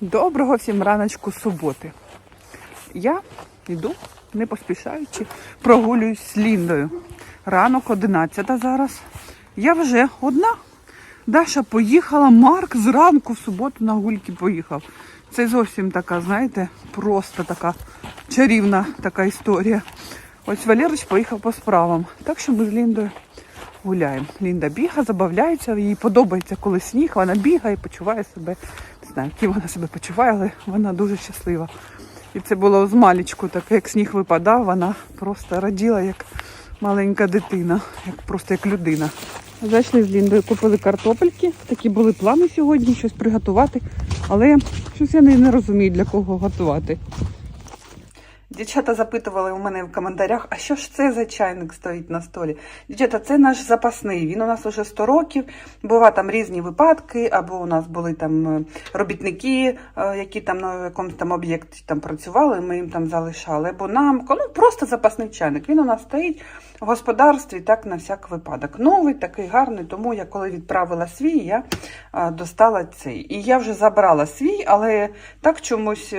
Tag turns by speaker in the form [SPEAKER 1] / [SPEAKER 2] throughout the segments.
[SPEAKER 1] Доброго всім раночку суботи. Я йду, не поспішаючи, прогулююсь з Ліндою. Ранок 11 зараз. Я вже одна. Даша поїхала, Марк зранку в суботу на гульки поїхав. Це зовсім така, знаєте, просто така чарівна така історія. Ось Валерич поїхав по справам. Так що ми з Ліндою гуляємо. Лінда бігає, забавляється, їй подобається, коли сніг, вона бігає, почуває себе, не знаю, яким вона себе почуває, але вона дуже щаслива. І це було з маличку, так як сніг випадав, вона просто раділа, як маленька дитина, просто як людина. Зайшли з Ліндою, купили картопельки, такі були плани сьогодні, щось приготувати, але щось я не розумію, для кого готувати. Дівчата запитували у мене в коментарях, а що ж це за чайник стоїть на столі? Дівчата, це наш запасний, він у нас уже 100 років, бувають там різні випадки, або у нас були там робітники, які там на якомусь там об'єкті там працювали, ми їм там залишали, або нам, просто запасний чайник, він у нас стоїть в господарстві, так на всяк випадок. Новий, такий гарний, тому я коли відправила свій, я достала цей. І я вже забрала свій, але так чомусь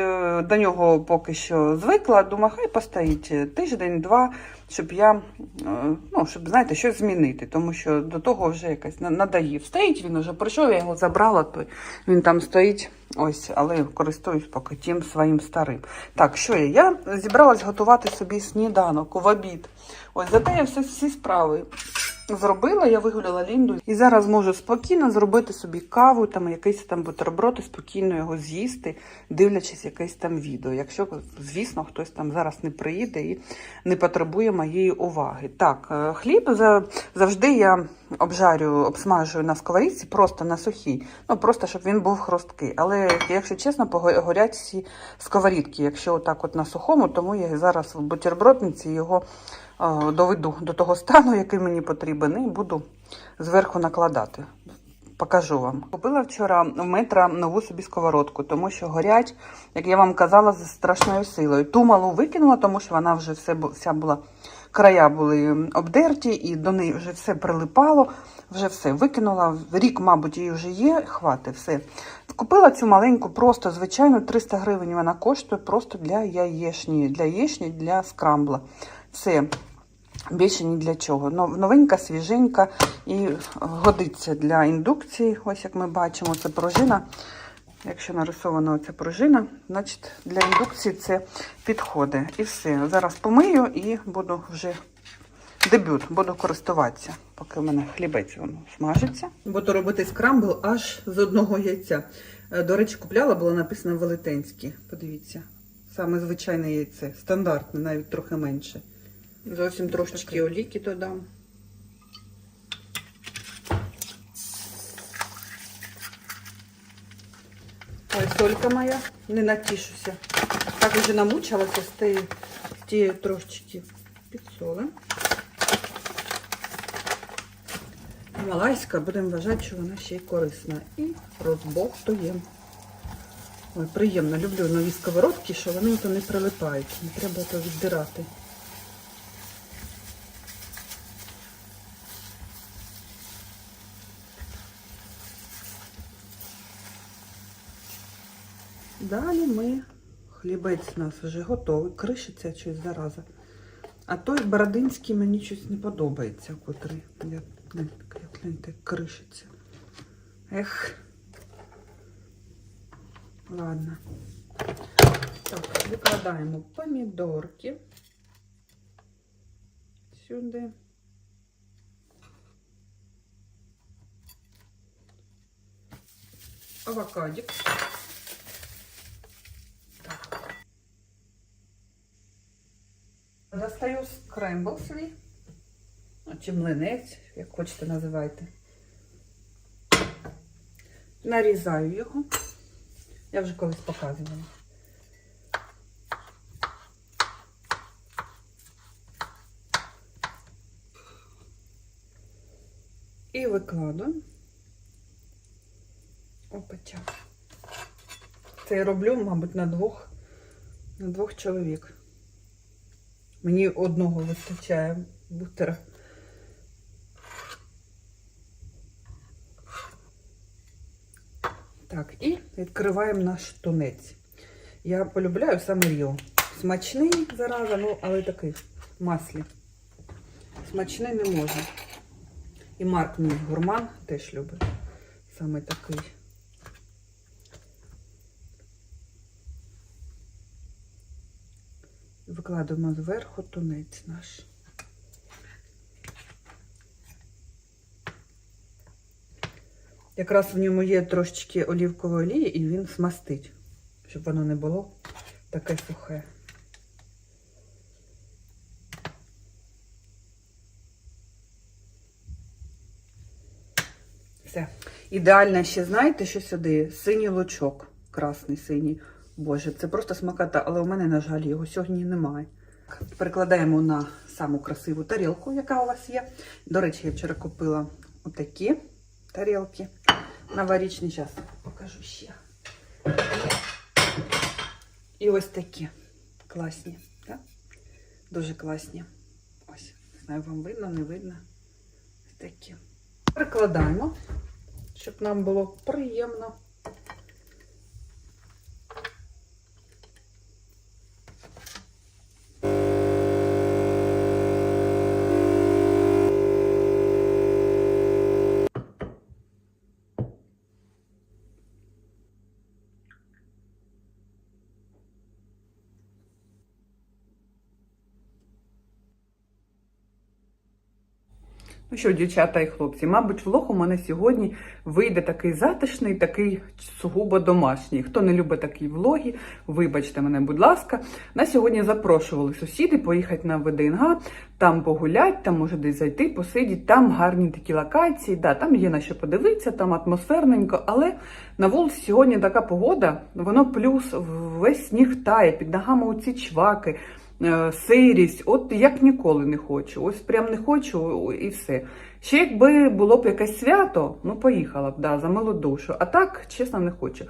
[SPEAKER 1] до нього поки що звикла. Думаю, хай постоїть тиждень-два, щоб я, щоб, знаєте, щось змінити. Тому що до того вже якось надоїв. Стоїть він уже, прийшов, я його забрала, то він там стоїть, ось, але користуюсь поки тим своїм старим. Так, що я? Я зібралась готувати собі сніданок в обід. Ось, зате я всі справи зробила, я вигуляла Лінду. І зараз можу спокійно зробити собі каву, там якийсь там бутерброд і спокійно його з'їсти, дивлячись якесь там відео. Якщо, звісно, хтось там зараз не приїде і не потребує моєї уваги. Так, хліб завжди я обсмажую на сковорідці, просто на сухій. Просто, щоб він був хрусткий. Але, якщо чесно, горять всі сковорідки, якщо отак от на сухому, тому я зараз в бутербродниці його доведу до того стану, який мені потрібен, і буду зверху накладати. Покажу вам. Купила вчора в Метро нову собі сковородку, тому що горять, як я вам казала, з страшною силою. Ту малу викинула, тому що вона вже вся була, края були обдерті, і до неї вже все прилипало, вже все викинула. Рік, мабуть, її вже є, хватить, все. Купила цю маленьку, просто, звичайно, 300 гривень вона коштує, просто для яєчні, для скрамбла. Все. Більше ні для чого. Новенька, свіженька і годиться для індукції. Ось як ми бачимо, це пружина. Якщо нарисована оця пружина, значить для індукції це підходить. І все. Зараз помию і буду вже дебют, буду користуватися, поки в мене хлібець смажиться. Буду робити скрамбл аж з одного яйця. До речі, купляла, було написано велетенське. Подивіться. Саме звичайне яйце. Стандартне, навіть трохи менше. Зовсім трошечки олійки додам. Ось солька моя, не натішуся. Так вже намучилася з тією трошечки підсолим. Малайська, будемо вважати, що вона ще й корисна. І розбовтуємо. Ой, приємно, люблю нові сковородки, що вони то не прилипають. Не треба то віддирати. Далі хлібець у нас вже готовий, кришиться щось зараза. А той бородинський мені щось не подобається, котрий, гляньте, кришиться. Ех. Ладно. Так, викладаємо помідорки сюди. Авокадик. Достаю скрембл свій, чи млинець, як хочете називайте. Нарізаю його. Я вже колись показувала. І викладу. Опача. Це я роблю, мабуть, на двох чоловік. Мені одного вистачає бутера. Так, і відкриваємо наш тунець. Я полюбляю саме Ріо. Смачний, зараза, ну, але такий в маслі. Смачний не можна. І Марк мій гурман теж любить. Саме такий. Викладаємо зверху тунець наш. Якраз в ньому є трошечки олівкової олії, і він смастить, щоб воно не було таке сухе. Все. Ідеально ще, знаєте, що сюди? Синій лучок. Красний синій. Боже, це просто смакота, але у мене, на жаль, його сьогодні немає. Перекладаємо на саму красиву тарілку, яка у вас є. До речі, я вчора купила отакі тарілки. Новорічний час. Покажу ще. І ось такі. Класні. Так? Дуже класні. Ось. Не знаю, вам видно, не видно. Ось такі. Перекладаємо, щоб нам було приємно. Ну що, дівчата і хлопці, мабуть, влог у мене сьогодні вийде такий затишний, такий сугубо домашній. Хто не любить такі влоги, вибачте мене, будь ласка. На сьогодні запрошували сусіди поїхати на ВДНГ, там погулять, там може десь зайти, посидіти, там гарні такі локації, да, там є на що подивитися, там атмосферненько, але на вулиці сьогодні така погода, воно плюс, весь сніг тає, під ногами оці чваки, сирість, от як ніколи не хочу. Ось прям не хочу і все. Ще якби було б якесь свято, ну поїхала б, да, за милу душу. А так, чесно, не хочу.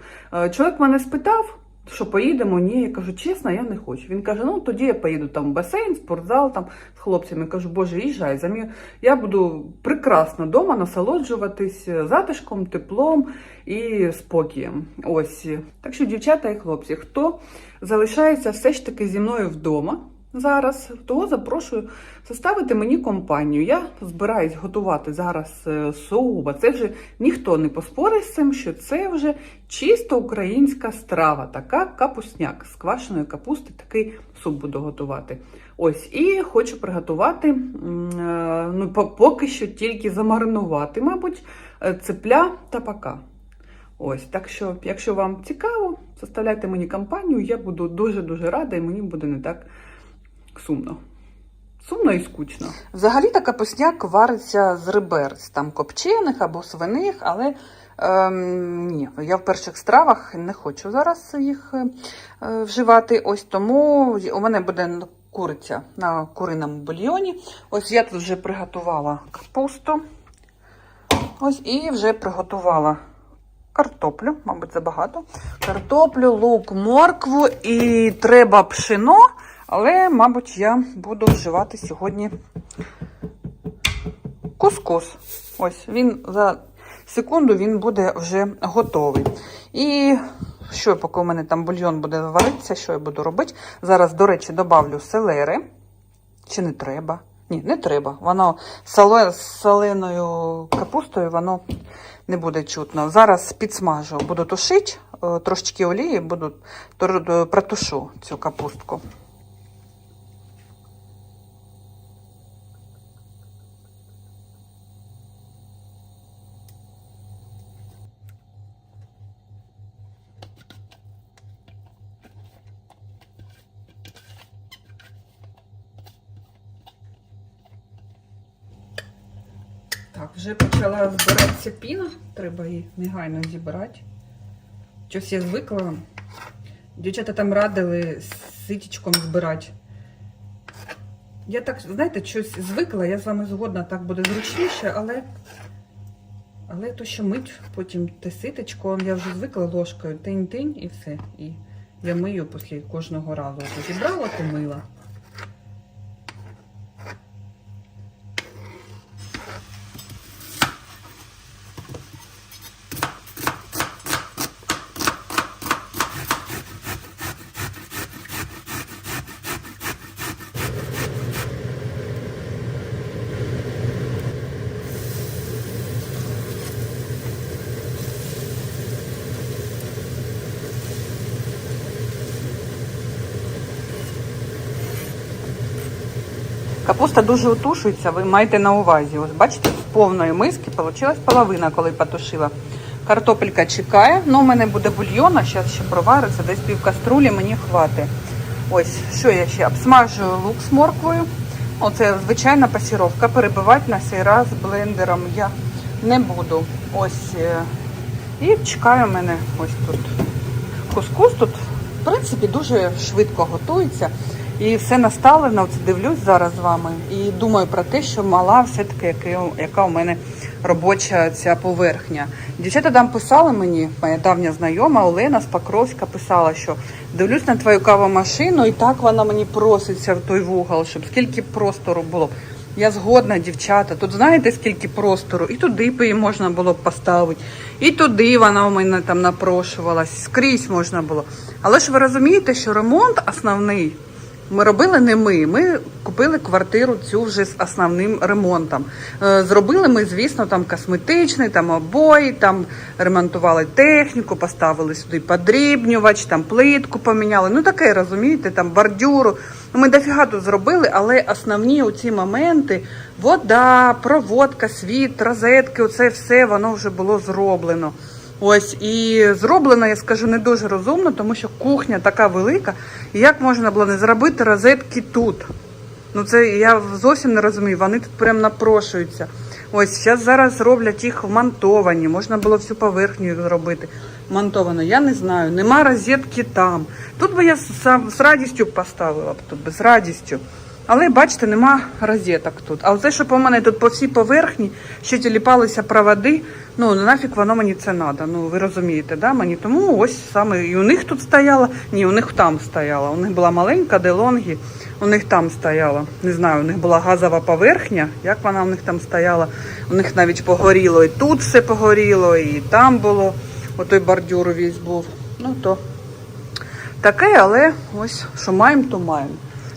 [SPEAKER 1] Чоловік мене спитав, що поїдемо, ні, я кажу, чесно, я не хочу. Він каже, ну тоді я поїду там в басейн, спортзал, там з хлопцями. Я кажу, боже, їжджай, я буду прекрасно вдома насолоджуватись затишком, теплом і спокієм. Ось. Так що, дівчата і хлопці, хто залишається все ж таки зі мною вдома зараз, того запрошую составити мені компанію. Я збираюсь готувати зараз сугубо. Це вже ніхто не поспорить з цим, що це вже чисто українська страва. Така капусняк з квашеної капусти, такий суп буду готувати. Ось, і хочу приготувати, ну, поки що тільки замаринувати, мабуть, ципля та пака. Ось, так що, якщо вам цікаво, составляйте мені компанію, я буду дуже-дуже рада, і мені буде не так сумно. Сумно і скучно. Взагалі-то капусняк вариться з ребер, там копчених або свиних, але ні, я в перших стравах не хочу зараз їх вживати. Ось тому у мене буде куриця на куриному бульйоні. Ось я тут вже приготувала капусту. Ось і вже приготувала картоплю, мабуть, забагато. Картоплю, лук, моркву і треба пшено. Але, мабуть, я буду вживати сьогодні кускус. Ось, він за секунду він буде вже готовий. І що, поки у мене там бульйон буде варитися, що я буду робити? Зараз, до речі, добавлю селери. Чи не треба? Ні, не треба. Воно з соленою капустою, воно не буде чутно. Зараз підсмажу, буду тушити, трошечки олії, буду протушу цю капустку. Так, вже почала збиратися піна, треба її негайно зібрати. Щось я звикла. Дівчата там радили ситічком збирати. Я так, знаєте, щось звикла, я з вами згодна, так буде зручніше, але то, що мить потім те ситечко, я вже звикла ложкою, тинь-тинь і все. І я мию після кожного разу. Зібрала, то мила. Капуста дуже утушується, ви маєте на увазі. Ось бачите, з повної миски вийшла половина, коли потушила. Картопелька чекає, ну у мене буде бульйон, а зараз ще провариться, десь пів каструлі мені хватить. Ось, що я ще? Обсмажую лук з морквою. Оце звичайна пасіровка, перебивати на цей раз блендером я не буду. Ось, і чекаю в мене ось тут кускус. Тут, в принципі, дуже швидко готується. І все наставлено, оце дивлюсь зараз з вами. І думаю про те, що мала все-таки, яка у мене робоча ця поверхня. Дівчата там писали мені, моя давня знайома Олена з Покровська писала, що дивлюсь на твою кавомашину, і так вона мені проситься в той вугол, щоб скільки простору було. Я згодна, дівчата. Тут знаєте, скільки простору? І туди її можна було б поставити, і туди вона у мене там напрошувалась, скрізь можна було. Але ж ви розумієте, що ремонт основний ми робили не ми. Ми купили квартиру цю вже з основним ремонтом. Зробили ми, звісно, там косметичний, там обої, там ремонтували техніку, поставили сюди подрібнювач, там плитку поміняли. Ну таке, розумієте, там бордюру. Ми дофіга тут зробили, але основні оці моменти, вода, проводка, світ, розетки, оце все, воно вже було зроблено. Ось, і зроблено, я скажу, не дуже розумно, тому що кухня така велика, і як можна було не зробити розетки тут? Ну це я зовсім не розумію, вони тут прям напрошуються. Ось, зараз роблять їх вмонтовані, можна було всю поверхню зробити вмонтовано. Я не знаю, нема розетки там. Тут би я з радістю поставила, тут би з радістю. Але, бачите, нема розеток тут. А оце, щоб у мене тут по всій поверхні ще тіліпалися проводи, ну нафіг воно мені це треба. Ну ви розумієте, да? Мені тому ось саме і у них тут стояла, ні, у них там стояла. У них була маленька DeLonghi, у них там стояла. Не знаю, у них була газова поверхня, як вона у них там стояла. У них навіть погоріло, і тут все погоріло, і там було, отой бордюр весь був. Ну то таке, але ось що маємо, то маємо.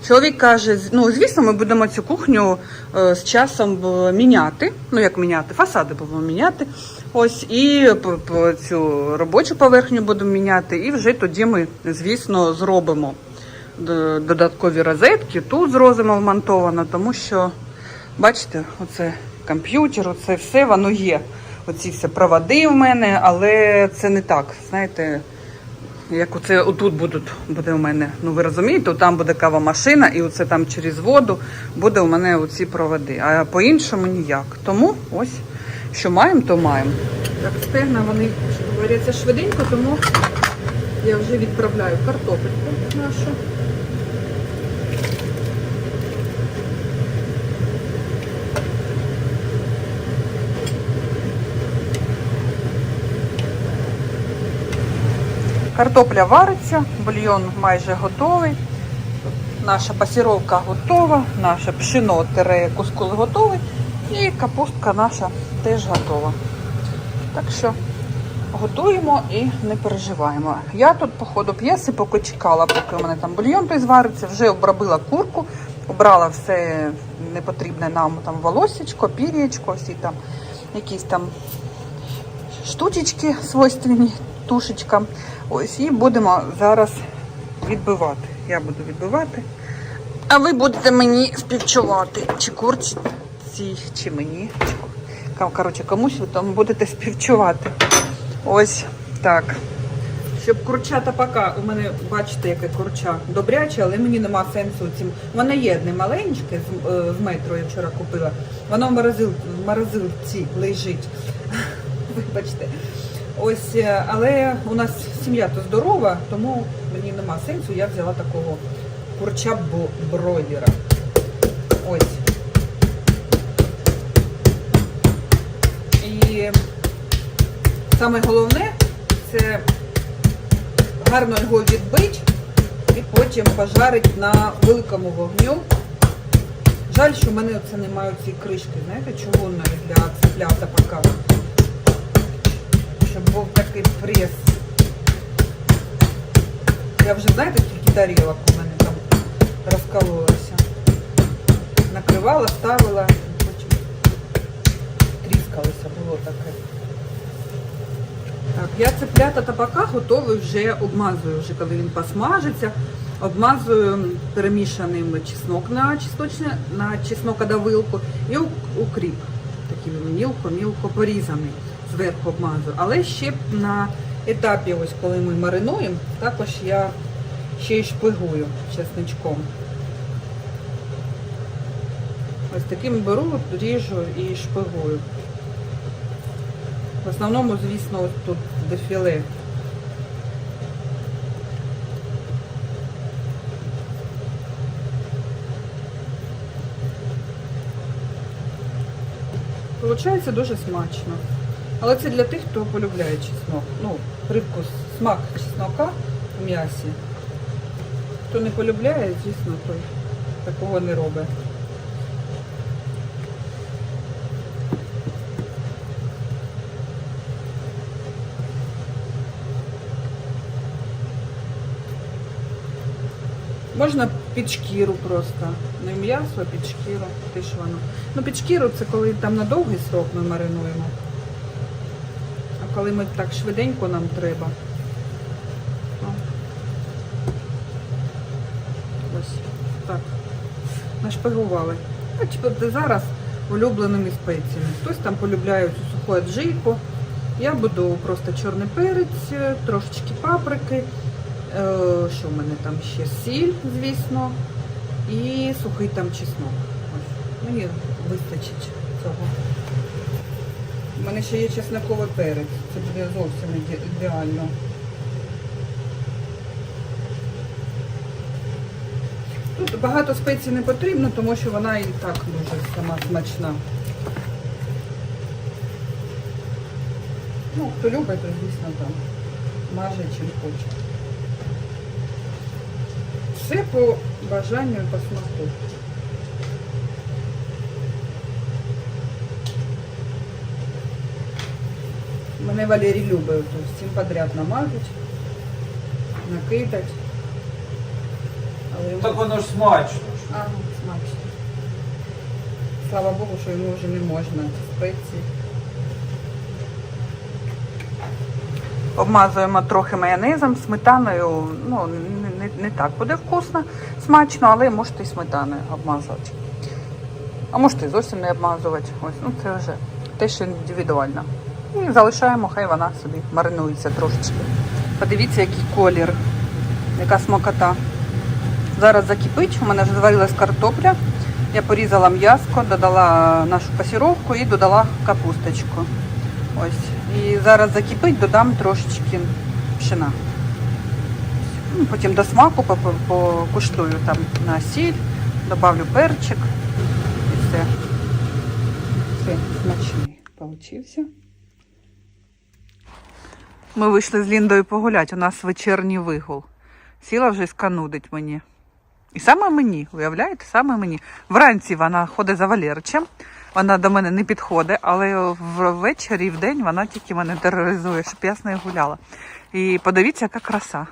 [SPEAKER 1] Чоловік каже, ну, звісно, ми будемо цю кухню з часом міняти. Ну, як міняти? Фасади будемо міняти. Ось, і цю робочу поверхню будемо міняти. І вже тоді ми, звісно, зробимо додаткові розетки. Тут зробимо вмонтовано, тому що, бачите, оце комп'ютер, оце все, воно є. Оці всі проводи в мене, але це не так, знаєте, як оце отут буде у мене, ну ви розумієте, там буде кавомашина і оце там через воду буде у мене оці проводи, а по-іншому ніяк. Тому ось, що маємо, то маємо. Так, стегна вони варяться швиденько, тому я вже відправляю картопельку нашу. Картопля вариться, бульйон майже готовий, наша пасіровка готова, наше пшено-кускус готовий і капустка наша теж готова. Так що готуємо і не переживаємо. Я тут по ходу п'єси поки чекала, поки у мене там бульйон той звариться, вже обробила курку, обрала все непотрібне нам там волосечко, пір'ячко, всі там якісь там штучечки свойственні тушечкам. Ось, і будемо зараз відбивати. Я буду відбивати, а ви будете мені співчувати. Чи курці, чи мені. Коротше, комусь ви там будете співчувати. Ось так. Щоб курчата поки, у мене, бачите, яке курча добряче, але мені нема сенсу цим. У мене є одне маленьке з метро, я вчора купила. Воно в морозилці лежить. Вибачте. Ось, але у нас сім'я то здорова, тому мені нема сенсу, я взяла такого курча-бройлера. Ось. І саме головне, це гарно його відбити і потім пожарити на великому вогню. Жаль, що в мене оце немає цієї кришки, знаєте, чугунної для цеплята поки. Щоб був такий прес. Я вже, знаєте, скільки тарілок у мене там розкололося. Накривала, ставила, потім тріскалося, було таке. Так, я цеплята табака готовий вже, обмазую вже, коли він посмажиться. Обмазую перемішаним чеснок на чеснокодавилку і укріп. Такий мілко-мілко порізаний. Зверху обмазую. Але ще на етапі, ось коли ми маринуємо, також я ще й шпигую чесничком. Ось таким беру, ріжу і шпигую. В основному, звісно, ось тут дефіле. Получається дуже смачно. Але це для тих, хто полюбляє чеснок. Ну, привкус, смак чеснока в м'ясі. Хто не полюбляє, звісно, той такого не робить. Можна під шкіру просто. Не м'ясо, а під шкіру. Теж воно. Ну, під шкіру це коли там на довгий срок ми маринуємо. А коли ми так швиденько нам треба. Ось так. Нашпигували. А зараз улюбленими спеціями. Хтось там полюбляє цю суху аджику. Я буду просто чорний перець, трошечки паприки. Що в мене там ще? Сіль, звісно, і сухий там чеснок. Ось. Мені вистачить цього. У мене ще є чесноковий перець. Це буде зовсім ідеально. Тут багато спецій не потрібно, тому що вона і так дуже сама смачна. Ну, хто любить, то, звісно, там маже чим хоче. Все по бажанню і по смаку. Мене Валерій любить, всім подряд намазать, накидать. Але
[SPEAKER 2] Так воно ж смачно.
[SPEAKER 1] Ага, смачно. Слава Богу, що йому вже не можна спеції. Обмазуємо трохи майонезом, сметаною, ну, не так буде вкусно, смачно, але можете і сметаною обмазувати. А можете і зовсім не обмазувати. Ось, ну це вже теж індивідуально. І залишаємо, хай вона собі маринується трошечки. Подивіться, який колір, яка смакота. Зараз закипить, у мене вже зварилась картопля. Я порізала м'яско, додала нашу пасіровку і додала капусточку. Ось. І зараз закипить, додам трошечки пшена. Потім до смаку покуштую там на сіль, добавлю перчик і все. Все, смачний получився. Ми вийшли з Ліндою погуляти, у нас вечірній вигул. Сіла вже сканудить мені. І саме мені, уявляєте, саме мені. Вранці вона ходить за Валерчем, вона до мене не підходить, але ввечері і вдень вона тільки мене тероризує, щоб я з нею гуляла. І подивіться, яка краса.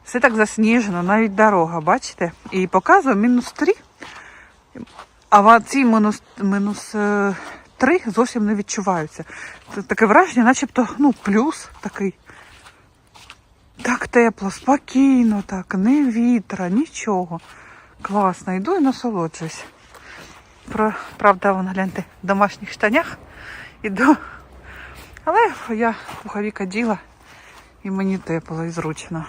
[SPEAKER 1] Все так засніжено, навіть дорога, бачите? І показує -3, а ці -3 зовсім не відчуваються. Це таке враження, начебто, ну, плюс такий. Так тепло, спокійно, так, не вітра, нічого. Класно, йду і насолоджуюсь. Правда, вон, гляньте, в домашніх штанях іду. Але я пуховик оділа і мені тепло і зручно.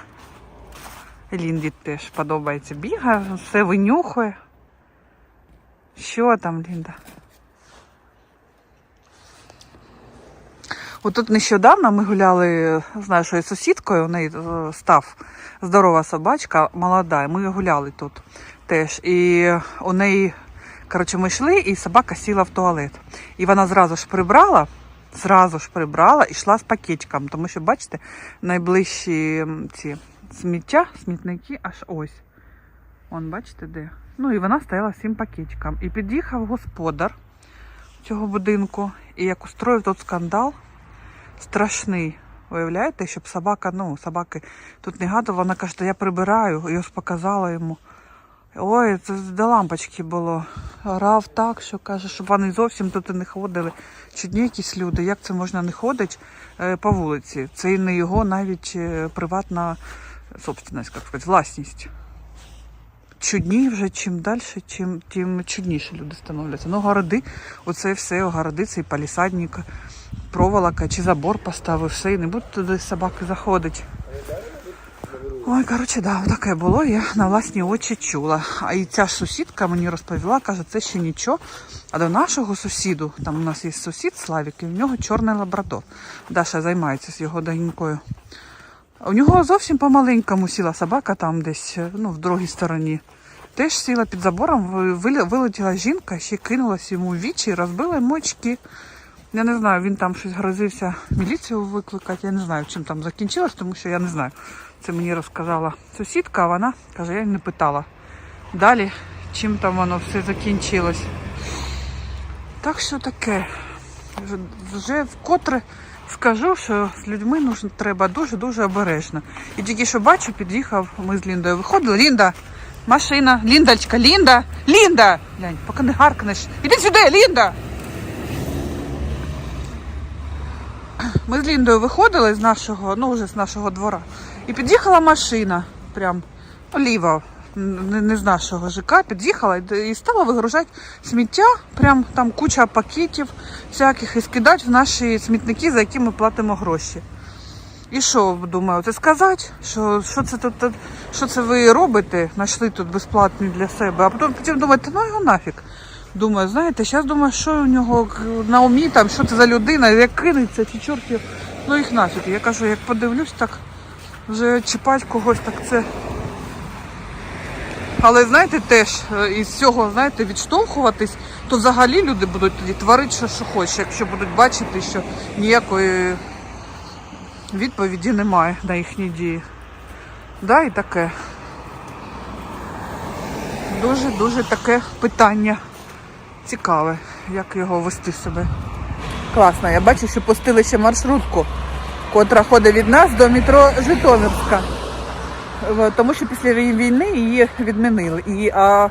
[SPEAKER 1] Лінді теж подобається. Бігає, все винюхує. Що там, Лінда? Отут нещодавно ми гуляли з нашою сусідкою, у неї став здорова собачка, молода, і ми гуляли тут теж. І у неї, коротше, ми йшли, і собака сіла в туалет. І вона зразу ж прибрала і йшла з пакетиком, тому що, бачите, найближчі ці смітники аж ось. Вон, бачите, де? Ну, і вона стояла з цим пакетиком. І під'їхав господар цього будинку, і як устроїв тут скандал, страшний. Уявляєте, щоб собаки тут не гадали, вона каже, що я прибираю, і ось показала йому. Ой, це до лампочки було. Орав так, що каже, щоб вони зовсім тут і не ходили. Чудні якісь люди, як це можна не ходити по вулиці? Це і не його навіть приватна собственность, як сказати, власність. Чудні вже, чим далі, тим чудніше люди становляться. Ну, городи, оце все, городи, цей палісадник, проволока чи забор поставив, все, і не будуть туди собаки заходити. Ой, коротше, да, таке було, я на власні очі чула. А і ця ж сусідка мені розповіла, каже, це ще нічого. А до нашого сусіду, там у нас є сусід Славік, і в нього чорний лабрадор. Даша займається з його донькою. У нього зовсім по-маленькому сіла собака там десь, ну, в другій стороні. Теж сіла під забором, вилетіла жінка, ще кинулась йому в вічі і розбила йому очки. Я не знаю, він там щось грозився міліцію викликати, я не знаю, чим там закінчилось, тому що я не знаю. Це мені розказала сусідка, а вона каже, я не питала далі, чим там воно все закінчилось. Так що таке, вже вкотре скажу, що з людьми треба дуже-дуже обережно. І тільки що бачу, під'їхав, ми з Ліндою виходили. Лінда, машина, Ліндочка, Лінда, Лінда! Глянь, поки не гаркнеш. Іди сюди, Лінда! Ми з Ліндою виходили з нашого, ну вже з нашого двора. І під'їхала машина, прям ліва, не з нашого ЖК, під'їхала і стала вигружати сміття, прям там куча пакетів всяких, і скидати в наші смітники, за які ми платимо гроші. І що, думаю, це сказати, що це ви робите, знайшли тут безплатні для себе, а потім думаєте, ну його нафіг. Думаю, знаєте, зараз думаю, що у нього на умі, там, що це за людина, як кинеться, чи чортів, ну їх нафіг. Я кажу, як подивлюсь, так вже чіпати когось, так це... Але, знаєте, теж із цього, знаєте, відштовхуватись, то взагалі люди будуть тоді творити, що хочуть, якщо будуть бачити, що ніякої відповіді немає на їхні дії. Да, і таке. Дуже таке питання цікаве, як його вести себе. Класно, я бачу, що пустили ще маршрутку, котра ходить від нас до метро Житомирська. Тому що після війни її відмінили. А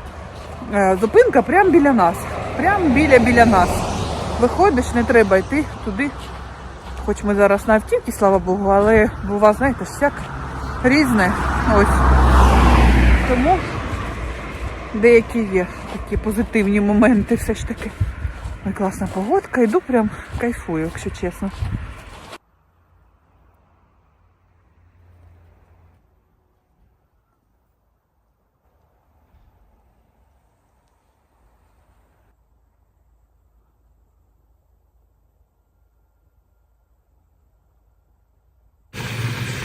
[SPEAKER 1] зупинка прямо біля нас. Прямо біля нас. Виходиш, не треба йти туди. Хоч ми зараз на автівці, слава Богу, але бува, знаєте, всяк різне. Ось. Тому деякі є такі позитивні моменти все ж таки. Ой, класна погодка, йду прям кайфую, якщо чесно.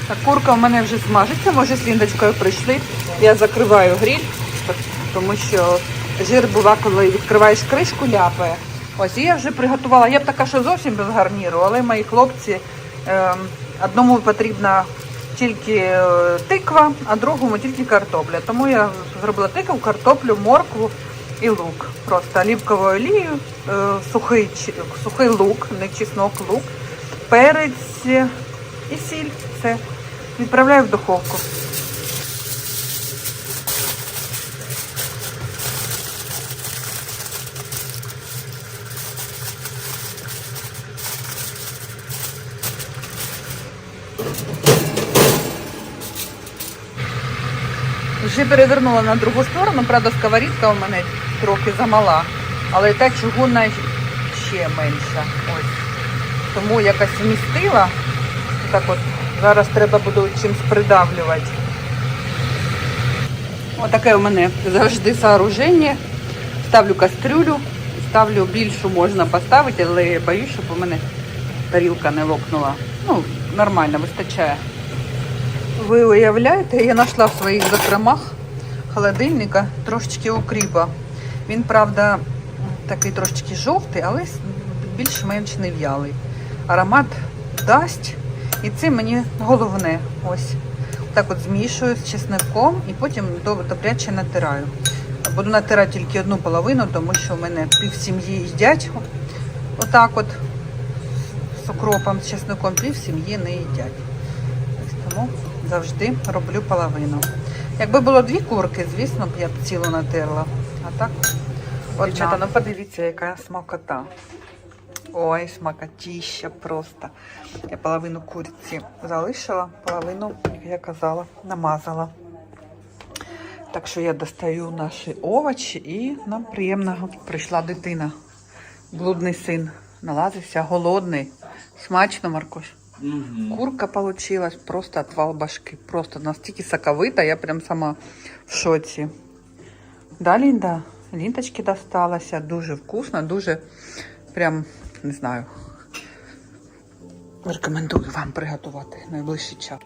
[SPEAKER 1] Так, курка в мене вже смажиться, може з Ліндочкою прийшли. Я закриваю гриль, тому що жир бува, коли відкриваєш кришку, ляпає. Ось, і я вже приготувала. Я б така, що зовсім без гарніру, але мої хлопці, одному потрібна тільки тиква, а другому тільки картопля. Тому я зробила тикву, картоплю, моркву і лук. Просто оливковою олією, сухий лук, не чеснок, лук, перець і сіль. Все. Відправляю в духовку. Вже перевернула на другу сторону, правда, сковорідка у мене трохи замала, але та чугунна ще менша. Ось. Тому якось вмістила. Так от, зараз треба буде чимось придавлювати. Отаке у мене завжди сооруження. Ставлю кастрюлю, ставлю більшу можна поставити, але я боюсь, щоб у мене тарілка не лопнула. Ну, нормально, вистачає. Ви уявляєте, я знайшла в своїх закромах холодильника трошечки укріпа. Він, правда, такий трошечки жовтий, але більш-менш не в'ялий. Аромат дасть. І це мені головне. Ось. Так от змішую з чесником і потім добряче натираю. Буду натирати тільки одну половину, тому що в мене пів сім'ї їдять. Отак от з укропом, з чесником пів сім'ї не їдять. Тому завжди роблю половину. Якби було 2 курки, звісно б я б цілу натерла. А так, дівчата, ну подивіться, яка смакота. Ой, смакотища просто. Я половину куриці залишила, половину, як я казала, намазала. Так що я достаю наші овочі і нам приємно. Прийшла дитина. Блудний син. Налазився, голодний. Смачно, Маркош. Курка получилась, просто отвал башки. Просто настільки соковита, я прям сама в шоці. Далі, да, лінточки досталося. Дуже вкусно, дуже прям, не знаю. Рекомендую вам приготувати в найближчий час.